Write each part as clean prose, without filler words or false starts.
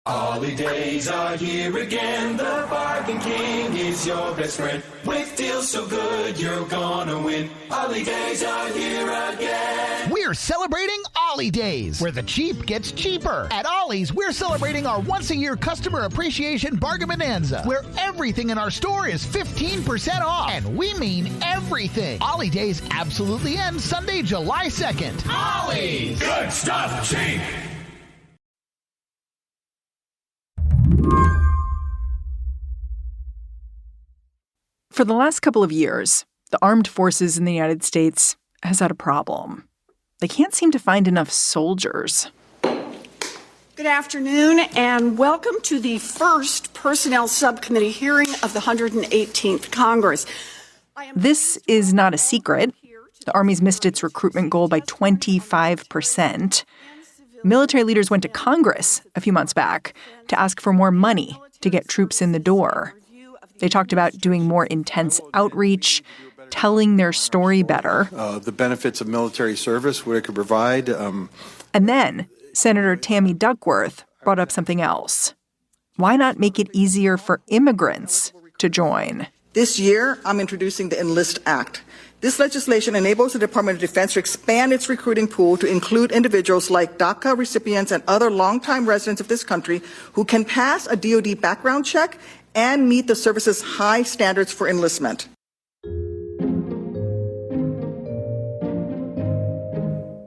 Holidays are here again. The Bargain King is your best friend. With deals so good, you're gonna win. Holidays are here again. We're celebrating Ollie Days, where the cheap gets cheaper. At Ollie's, we're celebrating our once-a-year customer appreciation bargain bonanza, where everything in our store is 15% off. And we mean everything. Ollie Days absolutely ends Sunday, July 2nd. Ollie's! Good stuff, cheap! For the last couple of years, the armed forces in the United States has had a problem. They can't seem to find enough soldiers. Good afternoon, and welcome to the first Personnel Subcommittee hearing of the 118th Congress. This is not a secret. The Army's missed its recruitment goal by 25%. Military leaders went to Congress a few months back to ask for more money to get troops in the door. They talked about doing more intense outreach, telling their story better. The benefits of military service, what it could provide. And then Senator Tammy Duckworth brought up something else. Why not make it easier for immigrants to join? This year, I'm introducing the Enlist Act. This legislation enables the Department of Defense to expand its recruiting pool to include individuals like DACA recipients and other longtime residents of this country who can pass a DoD background check and meet the service's high standards for enlistment.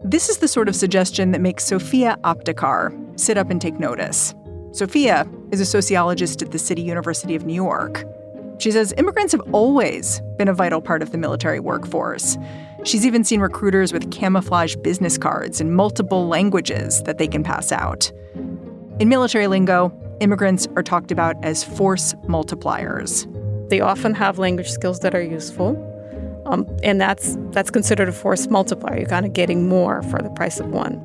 This is the sort of suggestion that makes Sofya Aptekar sit up and take notice. Sofya is a sociologist at the City University of New York. She says immigrants have always been a vital part of the military workforce. She's even seen recruiters with camouflage business cards in multiple languages that they can pass out. In military lingo, immigrants are talked about as force multipliers. They often have language skills that are useful, and that's considered a force multiplier. You're kind of getting more for the price of one.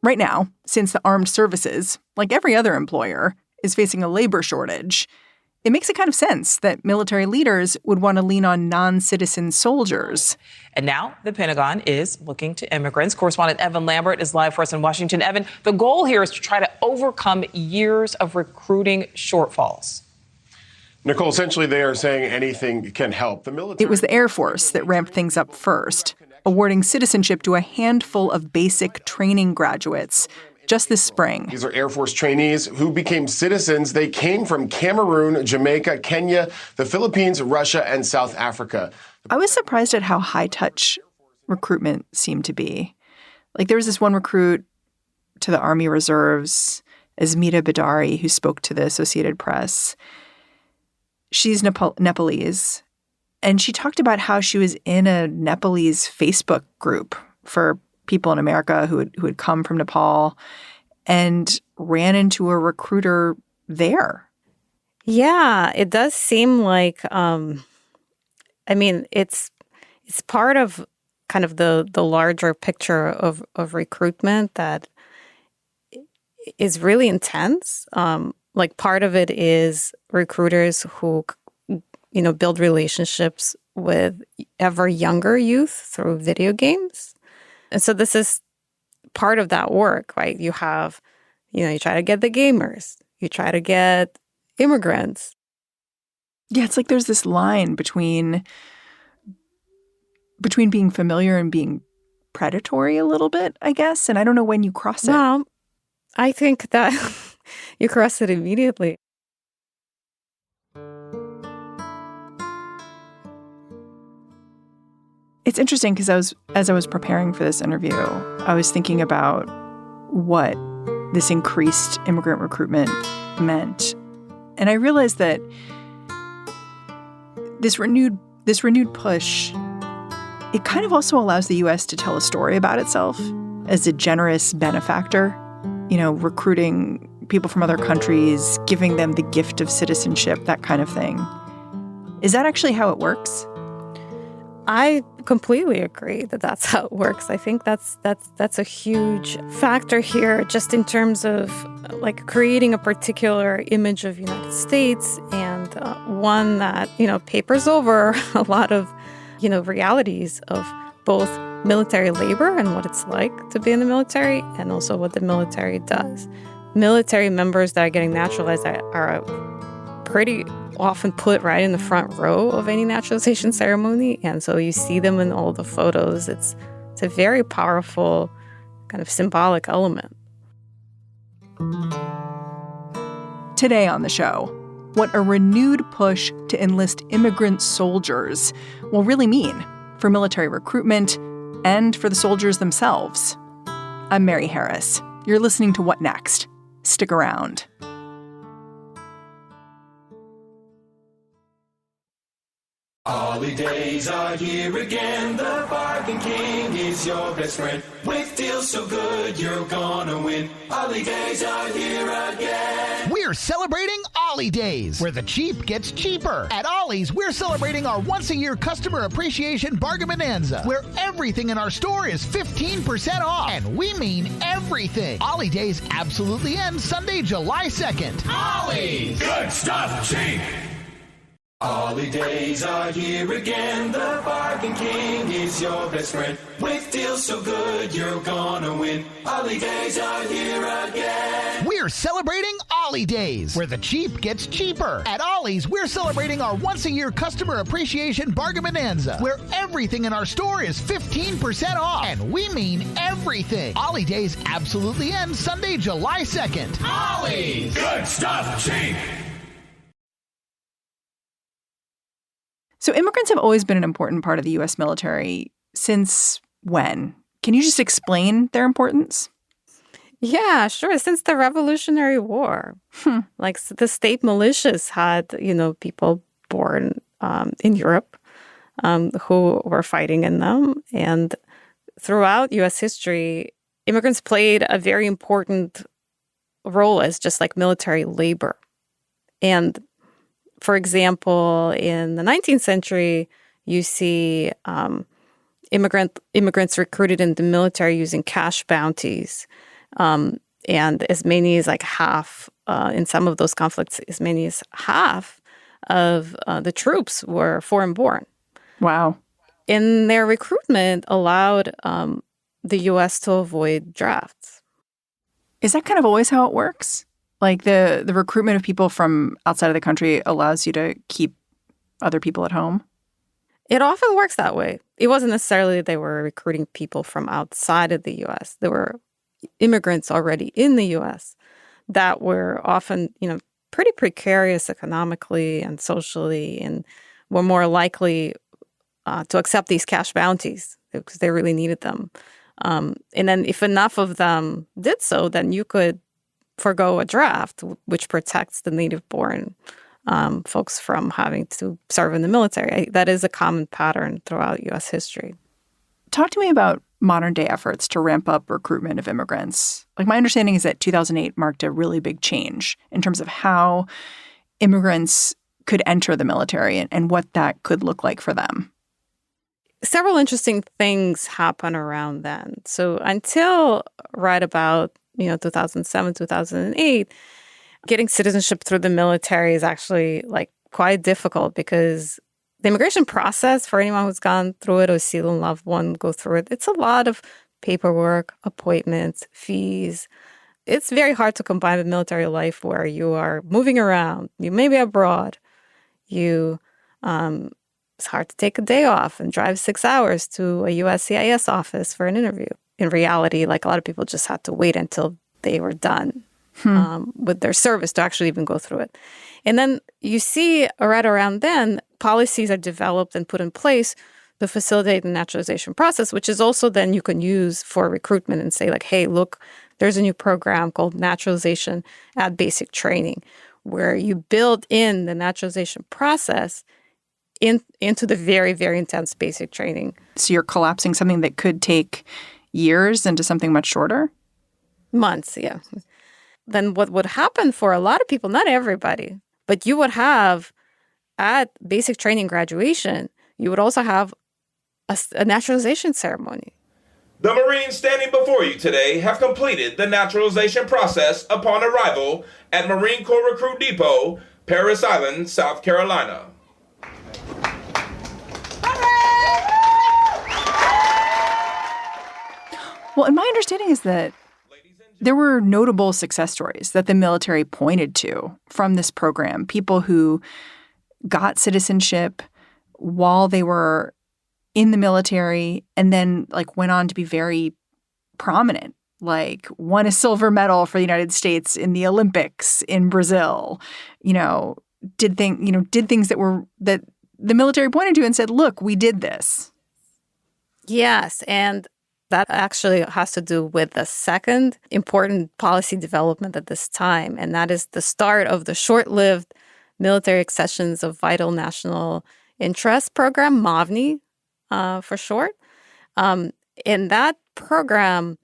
Right now, since the armed services, like every other employer, is facing a labor shortage, it makes a kind of sense that military leaders would want to lean on non-citizen soldiers. And now the Pentagon is looking to immigrants. Correspondent Evan Lambert is live for us in Washington. Evan, the goal here is to try to overcome years of recruiting shortfalls. Nicole, essentially they are saying anything can help. The military. It was the Air Force that ramped things up first, awarding citizenship to a handful of basic training graduates just this spring. These are Air Force trainees who became citizens. They came from Cameroon, Jamaica, Kenya, the Philippines, Russia, and South Africa. I was surprised at how high-touch recruitment seemed to be. Like, there was this one recruit to the Army Reserves, Asmita Bidari, who spoke to the Associated Press. She's Nepalese, and she talked about how she was in a Nepalese Facebook group for people in America who had come from Nepal and ran into a recruiter there. Yeah, it does seem like, it's part of kind of the larger picture of recruitment that is really intense. Like part of it is recruiters who, build relationships with ever younger youth through video games. And so this is part of that work, right? You have, you try to get the gamers, you try to get immigrants. Yeah, it's like there's this line between being familiar and being predatory a little bit, I guess. And I don't know when you cross it. Well, I think that you cross it immediately. It's interesting because as I was preparing for this interview, I was thinking about what this increased immigrant recruitment meant. And I realized that this renewed push, it kind of also allows the U.S. to tell a story about itself as a generous benefactor, recruiting people from other countries, giving them the gift of citizenship, that kind of thing. Is that actually how it works? I completely agree that that's how it works. I think that's a huge factor here, just in terms of like creating a particular image of United States and one that papers over a lot of realities of both military labor and what it's like to be in the military, and also what the military does. Military members that are getting naturalized are pretty often put right in the front row of any naturalization ceremony, and so you see them in all the photos. It's a very powerful kind of symbolic element. Today on the show, what a renewed push to enlist immigrant soldiers will really mean for military recruitment and for the soldiers themselves. I'm Mary Harris. You're listening to What Next? Stick around. Holidays are here again. The Bargain King is your best friend. With deals so good, you're gonna win. Holidays are here again. We're celebrating Ollie Days, where the cheap gets cheaper. At Ollie's, we're celebrating our once-a-year customer appreciation bargain bonanza, where everything in our store is 15% off. And we mean everything. Ollie Days absolutely ends Sunday, July 2nd. Ollie's! Good stuff, cheap! Holidays are here again. The Bargain King is your best friend. With deals so good, you're gonna win. Holidays are here again. We're celebrating Ollie Days, where the cheap gets cheaper. At Ollie's, we're celebrating our once-a-year customer appreciation bargain bonanza, where everything in our store is 15% off. And we mean everything. Ollie Days absolutely ends Sunday, July 2nd. Ollie's! Good stuff, cheap! So immigrants have always been an important part of the U.S. military. Since when? Can you just explain their importance? Yeah, sure. Since the Revolutionary War. Like the state militias had, people born in Europe who were fighting in them. And throughout U.S. history, immigrants played a very important role as just like military labor. And for example, in the 19th century, you see immigrants recruited in the military using cash bounties. And as many as like half, in some of those conflicts, as many as half of the troops were foreign-born. Wow. And their recruitment allowed the U.S. to avoid drafts. Is that kind of always how it works? Like the recruitment of people from outside of the country allows you to keep other people at home? It often works that way. It wasn't necessarily that they were recruiting people from outside of the U.S. There were immigrants already in the U.S. that were often, pretty precarious economically and socially, and were more likely to accept these cash bounties because they really needed them. And then if enough of them did so, then you could forgo a draft, which protects the native-born folks from having to serve in the military. That is a common pattern throughout U.S. history. Talk to me about modern-day efforts to ramp up recruitment of immigrants. Like, my understanding is that 2008 marked a really big change in terms of how immigrants could enter the military and what that could look like for them. Several interesting things happen around then. So until right about 2007, 2008, getting citizenship through the military is actually quite difficult because the immigration process, for anyone who's gone through it or seen a loved one go through it, it's a lot of paperwork, appointments, fees. It's very hard to combine with military life where you are moving around. You may be abroad. It's hard to take a day off and drive 6 hours to a USCIS office for an interview. In reality, a lot of people just had to wait until they were done with their service to actually even go through it. And then you see right around then, policies are developed and put in place to facilitate the naturalization process, which is also then you can use for recruitment and say hey, look, there's a new program called naturalization at basic training, where you build in the naturalization process into the very, very intense basic training. So you're collapsing something that could take years into something much shorter? Months, yeah. Then what would happen for a lot of people, not everybody, but you would have at basic training graduation, you would also have a naturalization ceremony. The Marines standing before you today have completed the naturalization process upon arrival at Marine Corps Recruit Depot, Parris Island, South Carolina. Well, and my understanding is that there were notable success stories that the military pointed to from this program. People who got citizenship while they were in the military and then went on to be very prominent, like won a silver medal for the United States in the Olympics in Brazil, did things that the military pointed to and said, look, we did this. Yes. And that actually has to do with the second important policy development at this time, and that is the start of the short-lived military accessions of vital national interest program, MAVNI for short. In that program,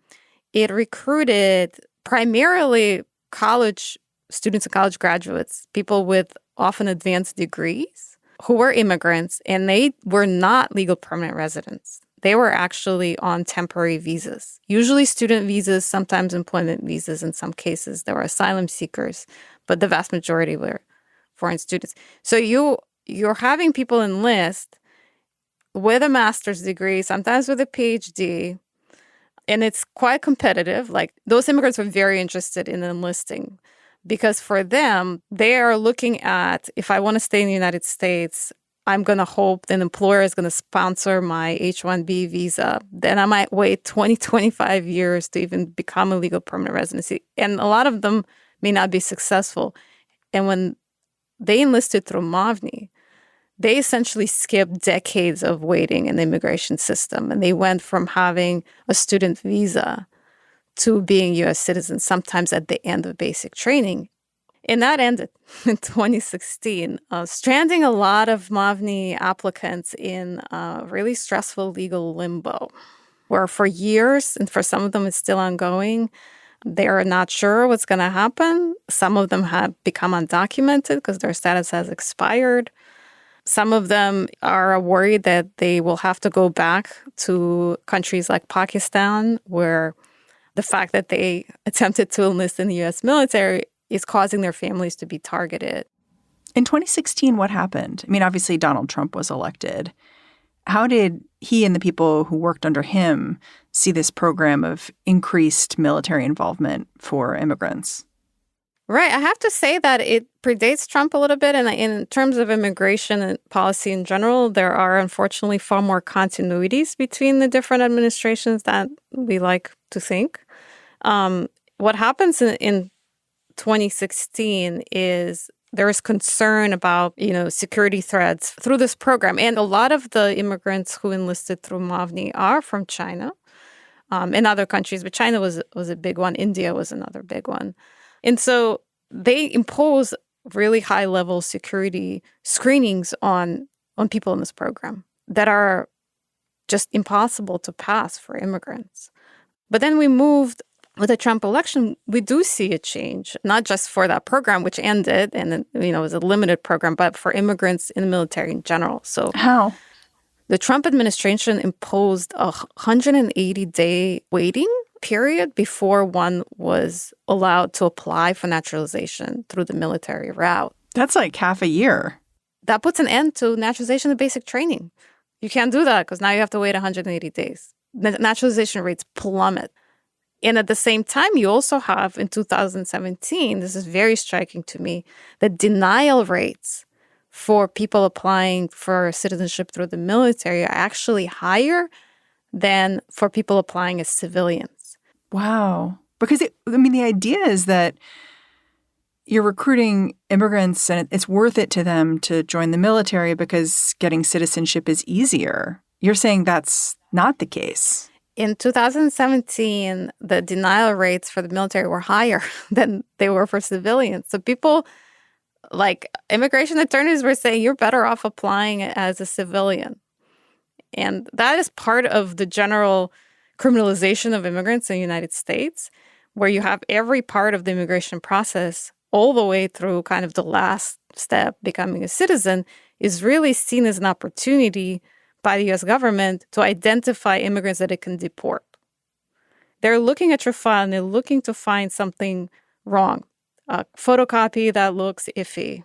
it recruited primarily college students and college graduates, people with often advanced degrees who were immigrants, and they were not legal permanent residents. They were actually on temporary visas, usually student visas, sometimes employment visas. In some cases, there were asylum seekers, but the vast majority were foreign students. So you're having people enlist with a master's degree, sometimes with a PhD, and it's quite competitive. Like, those immigrants were very interested in enlisting because for them, they are looking at, if I want to stay in the United States, I'm going to hope an employer is going to sponsor my H-1B visa. Then I might wait 20, 25 years to even become a legal permanent residency. And a lot of them may not be successful. And when they enlisted through MAVNI, they essentially skipped decades of waiting in the immigration system. And they went from having a student visa to being U.S. citizens, sometimes at the end of basic training. And that ended in 2016, stranding a lot of MAVNI applicants in really stressful legal limbo, where for years, and for some of them it's still ongoing, they're not sure what's going to happen. Some of them have become undocumented because their status has expired. Some of them are worried that they will have to go back to countries like Pakistan, where the fact that they attempted to enlist in the U.S. military is causing their families to be targeted. In 2016, what happened? I mean, obviously, Donald Trump was elected. How did he and the people who worked under him see this program of increased military involvement for immigrants? Right. I have to say that it predates Trump a little bit. And in terms of immigration and policy in general, there are unfortunately far more continuities between the different administrations than we like to think. What happens in 2016 is there is concern about, security threats through this program. And a lot of the immigrants who enlisted through MAVNI are from China and other countries, but China was a big one. India was another big one. And so they impose really high-level security screenings on people in this program that are just impossible to pass for immigrants. But then we moved with the Trump election, we do see a change, not just for that program, which ended and, it was a limited program, but for immigrants in the military in general. So how? The Trump administration imposed a 180-day waiting period before one was allowed to apply for naturalization through the military route. That's like half a year. That puts an end to naturalization and basic training. You can't do that because now you have to wait 180 days. The naturalization rates plummet. And at the same time, you also have in 2017, this is very striking to me, the denial rates for people applying for citizenship through the military are actually higher than for people applying as civilians. Wow. Because, the idea is that you're recruiting immigrants and it's worth it to them to join the military because getting citizenship is easier. You're saying that's not the case. In 2017, the denial rates for the military were higher than they were for civilians. So people, like immigration attorneys, were saying you're better off applying as a civilian. And that is part of the general criminalization of immigrants in the United States, where you have every part of the immigration process all the way through kind of the last step, becoming a citizen, is really seen as an opportunity by the U.S. government to identify immigrants that it can deport. They're looking at your file and they're looking to find something wrong, a photocopy that looks iffy.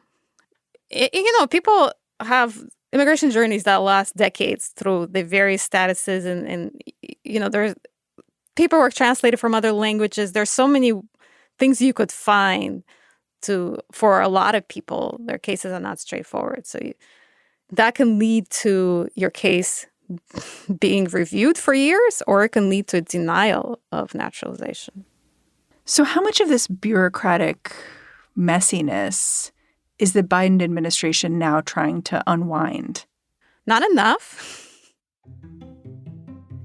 People have immigration journeys that last decades through the various statuses and there's paperwork translated from other languages. There's so many things you could find for a lot of people. Their cases are not straightforward. So that can lead to your case being reviewed for years, or it can lead to a denial of naturalization. So how much of this bureaucratic messiness is the Biden administration now trying to unwind? Not enough.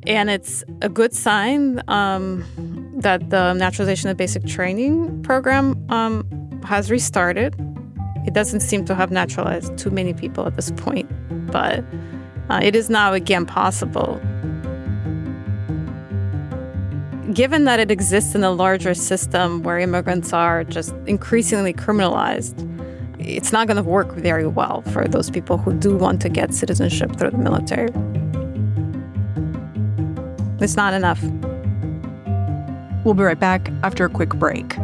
And it's a good sign that the Naturalization and Basic Training program has restarted. It doesn't seem to have naturalized too many people at this point, but it is now again possible. Given that it exists in a larger system where immigrants are just increasingly criminalized, it's not going to work very well for those people who do want to get citizenship through the military. It's not enough. We'll be right back after a quick break.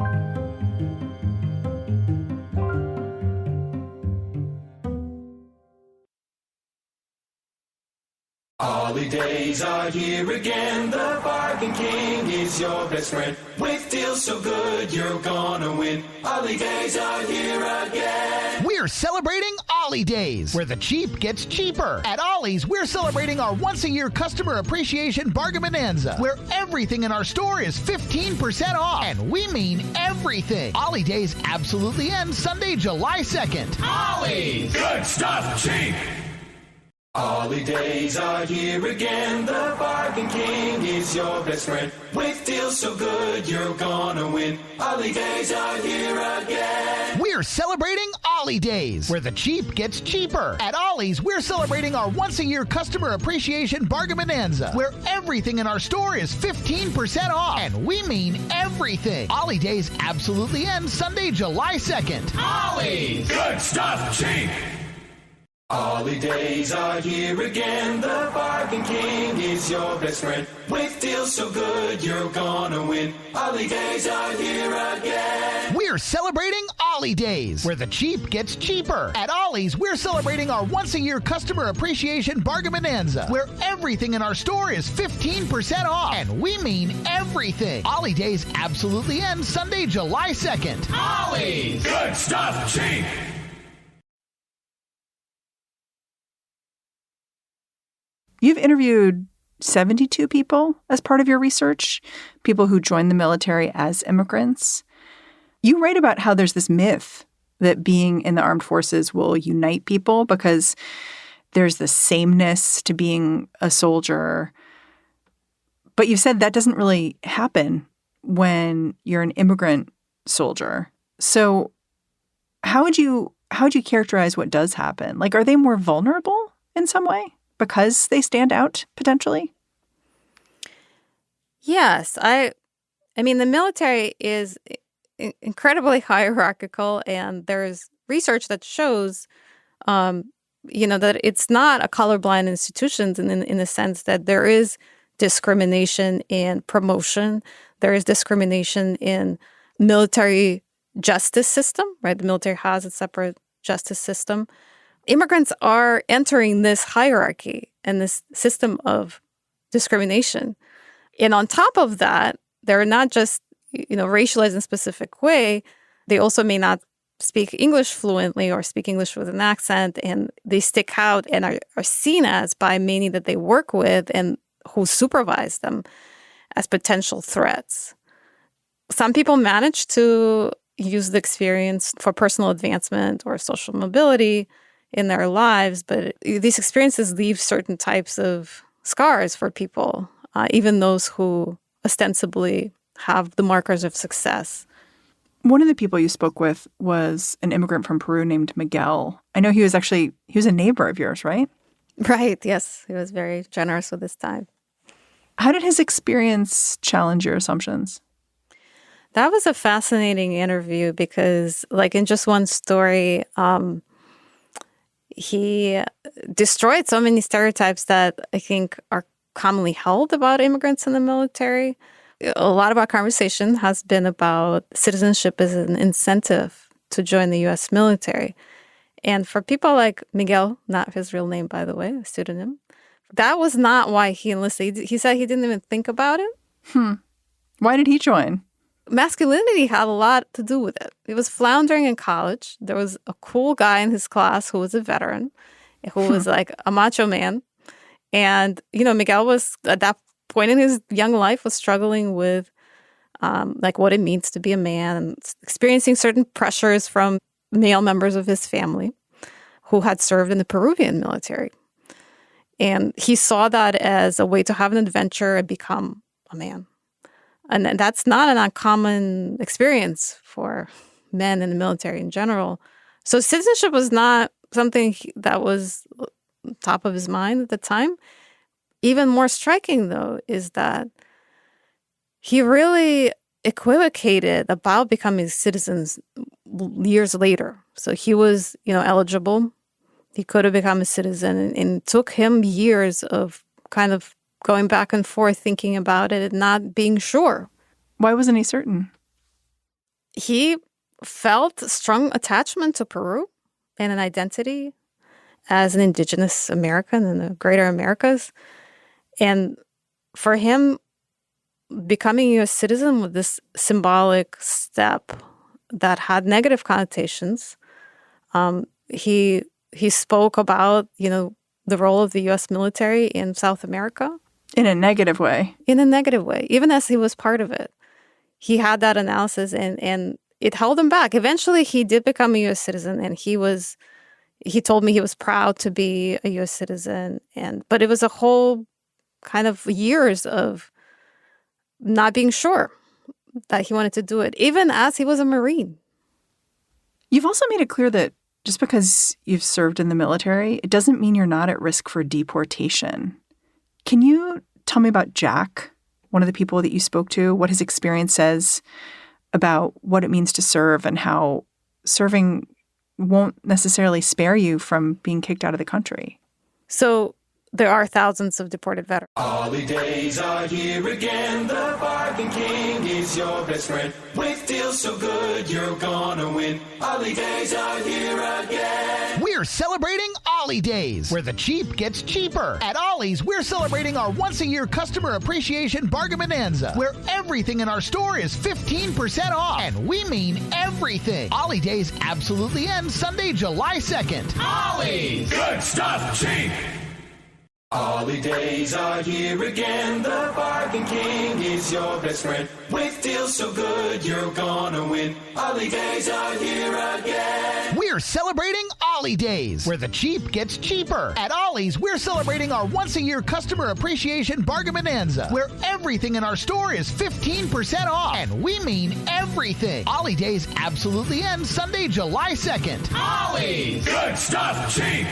Holidays are here again. The Bargain King is your best friend. With deals so good, you're gonna win. Holidays are here again. We're celebrating Ollie Days, where the cheap gets cheaper. At Ollie's, we're celebrating our once-a-year customer appreciation bargain bonanza, where everything in our store is 15% off. And we mean everything. Ollie Days absolutely ends Sunday, July 2nd. Ollie's! Good stuff, cheap! Holidays are here again. The Bargain King is your best friend. With deals so good, you're gonna win. Holidays are here again. We're celebrating Ollie Days, where the cheap gets cheaper. At Ollie's, we're celebrating our once-a-year customer appreciation bargain bonanza, where everything in our store is 15% off. And we mean everything. Ollie Days absolutely ends Sunday, July 2nd. Ollie's! Good stuff, cheap! Holidays are here again. The Bargain King is your best friend. With deals so good, you're gonna win. Holidays are here again. We're celebrating Ollie Days, where the cheap gets cheaper. At Ollie's, we're celebrating our once-a-year customer appreciation bargain bonanza, where everything in our store is 15% off. And we mean everything. Ollie Days absolutely ends Sunday, July 2nd. Ollie's! Good stuff, cheap! You've interviewed 72 people as part of your research, people who joined the military as immigrants. You write about how there's this myth that being in the armed forces will unite people because there's the sameness to being a soldier. But you've said that doesn't really happen when you're an immigrant soldier. So how would you characterize what does happen? Like, are they more vulnerable in some way because they stand out potentially? Yes. I mean, the military is incredibly hierarchical, and there's research that shows, that it's not a colorblind institution in the sense that there is discrimination in promotion. There is discrimination in military justice system, right? The military has a separate justice system. Immigrants are entering this hierarchy and this system of discrimination. And on top of that, they're not just, racialized in a specific way. They also may not speak English fluently or speak English with an accent, and they stick out and are seen as by many that they work with and who supervise them as potential threats. Some people manage to use the experience for personal advancement or social mobility in their lives, but these experiences leave certain types of scars for people, even those who ostensibly have the markers of success. One of the people you spoke with was an immigrant from Peru named Miguel. I know he was a neighbor of yours, right? Right, yes. He was very generous with his time. How did his experience challenge your assumptions? That was a fascinating interview because, in just one story, he destroyed so many stereotypes that I think are commonly held about immigrants in the military. A lot of our conversation has been about citizenship as an incentive to join the U.S. military. And for people like Miguel, not his real name, by the way, a pseudonym, that was not why he enlisted. He said he didn't even think about it Why did he join? Masculinity had a lot to do with it. He was floundering in college. There was a cool guy in his class who was a veteran, who was like a macho man. And, Miguel was, at that point in his young life, was struggling with like what it means to be a man and experiencing certain pressures from male members of his family who had served in the Peruvian military. And he saw that as a way to have an adventure and become a man. And that's not an uncommon experience for men in the military in general. So citizenship was not something that was top of his mind at the time. Even more striking, though, is that he really equivocated about becoming citizens years later. So he was, eligible. He could have become a citizen, and it took him years of kind of going back and forth, thinking about it and not being sure. Why wasn't he certain? He felt a strong attachment to Peru and an identity as an indigenous American in the greater Americas. And for him, becoming a U.S. citizen was this symbolic step that had negative connotations. He spoke about, the role of the U.S. military in South America. In a negative way. In a negative way, even as he was part of it. He had that analysis and it held him back. Eventually, he did become a U.S. citizen, and he told me he was proud to be a U.S. citizen. But it was a whole kind of years of not being sure that he wanted to do it, even as he was a Marine. You've also made it clear that just because you've served in the military, it doesn't mean you're not at risk for deportation. Can you tell me about Jack, one of the people that you spoke to, what his experience says about what it means to serve and how serving won't necessarily spare you from being kicked out of the country? So there are thousands of deported veterans. Holidays are here again. The Bargain King is your best friend. With deals so good, you're gonna win. Holidays are here again. We're celebrating Ollie Days, where the cheap gets cheaper. At Ollie's, we're celebrating our once-a-year customer appreciation bargain bonanza, where everything in our store is 15% off. And we mean everything. Ollie Days absolutely ends Sunday, July 2nd. Ollie's! Good stuff, cheap! Holidays are here again. The Bargain King is your best friend. With deals so good, you're gonna win. Holidays are here again. We're celebrating Ollie Days, where the cheap gets cheaper. At Ollie's, we're celebrating our once-a-year customer appreciation bargain bonanza, where everything in our store is 15% off. And we mean everything. Ollie Days absolutely ends Sunday, July 2nd. Ollie's! Good stuff, cheap!